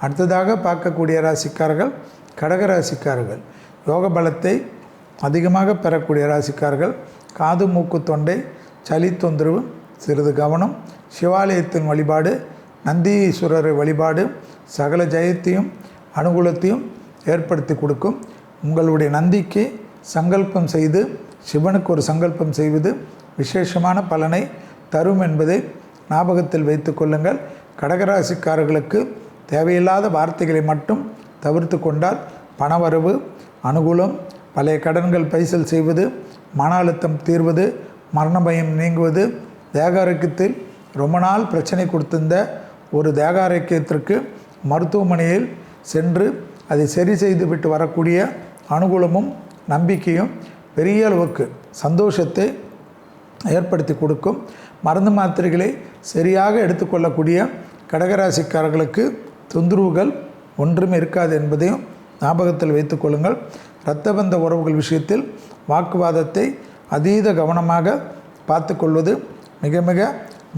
அடுத்ததாக பார்க்கக்கூடிய ராசிக்காரர்கள் கடகராசிக்காரர்கள். யோக பலத்தை அதிகமாக பெறக்கூடிய ராசிக்காரர்கள். காது மூக்கு தொண்டை சளி தொந்தரவு சிறிது கவனம். சிவாலயத்தின் வழிபாடு, நந்தீஸ்வரர் வழிபாடு சகல ஜெயத்தையும் அனுகூலத்தையும் ஏற்படுத்தி கொடுக்கும். உங்களுடைய நந்திக்கு சங்கல்பம் செய்து சிவனுக்கு ஒரு சங்கல்பம் செய்வது விசேஷமான பலனை தரும் என்பதை ஞாபகத்தில் வைத்து கொள்ளுங்கள். கடகராசிக்காரர்களுக்கு தேவையில்லாத வார்த்தைகளை மட்டும் தவிர்த்து கொண்டால் பணவரவு அனுகூலம், பழைய கடன்கள் பைசல் செய்வது, மன அழுத்தம் தீர்வது, மரண பயம் நீங்குவது, தேக ஆரோக்கியத்தில் ரொம்ப நாள் பிரச்சனை கொடுத்திருந்த ஒரு தேக ஆரோக்கியத்திற்கு மருத்துவமனையில் சென்று அதை சரி செய்து விட்டு வரக்கூடிய அனுகூலமும் நம்பிக்கையும் பெரிய அளவுக்கு சந்தோஷத்தை ஏற்படுத்தி கொடுக்கும். மருந்து மாத்திரைகளை சரியாக எடுத்துக்கொள்ளக்கூடிய கடகராசிக்காரர்களுக்கு தொந்தரவுகள் ஒன்றும் இருக்காது என்பதையும் ஞாபகத்தில் வைத்துக் கொள்ளுங்கள். இரத்தபந்த உறவுகள் விஷயத்தில் வாக்குவாதத்தை அதீத கவனமாக பார்த்து கொள்வது மிக மிக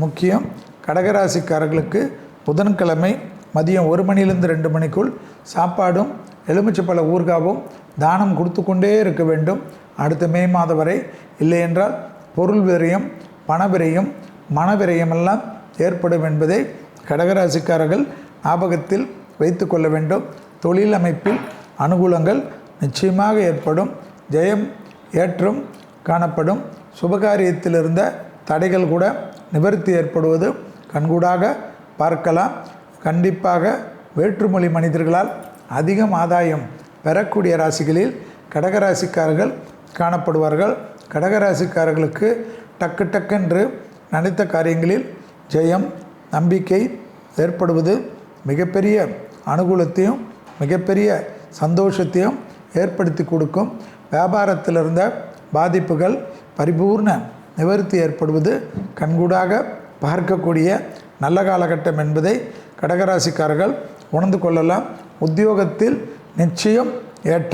முக்கியம். கடகராசிக்காரர்களுக்கு புதன்கிழமை மதியம் 1 மணியிலிருந்து 2 மணிக்குள் சாப்பாடும் எலுமிச்சப்பழ ஊறுகாவும் தானம் கொடுத்து கொண்டே இருக்க வேண்டும். அடுத்த மே மாதம் வரை. இல்லை என்றால் பொருள் விரயம், பண விரயம், மன விரயமெல்லாம் ஏற்படும் என்பதை கடகராசிக்காரர்கள் ஞாபகத்தில் வைத்து கொள்ள வேண்டும். தொழில் அமைப்பில் அனுகூலங்கள் நிச்சயமாக ஏற்படும். ஜெயம் ஏற்றம் காணப்படும். சுபகாரியத்தில் இருந்த தடைகள் கூட நிவர்த்தி ஏற்படுவது கண்கூடாக பார்க்கலாம். கண்டிப்பாக வேற்றுமொழி மனிதர்களால் அதிகம் ஆதாயம் பெறக்கூடிய ராசிகளில் கடகராசிக்காரர்கள் காணப்படுவார்கள். கடகராசிக்காரர்களுக்கு டக்கு டக்கென்று நினைத்த காரியங்களில் ஜெயம், நம்பிக்கை ஏற்படுவது மிகப்பெரிய அனுகூலத்தையும் மிகப்பெரிய சந்தோஷத்தையும் ஏற்படுத்தி கொடுக்கும். வியாபாரத்தில் இருந்த பாதிப்புகள் பரிபூர்ண நிவர்த்தி ஏற்படுவது கண்கூடாக பார்க்கக்கூடிய நல்ல காலகட்டம் என்பதை கடகராசிக்காரர்கள் உணர்ந்து கொள்ளலாம். உத்தியோகத்தில் நிச்சயம் ஏற்றம்.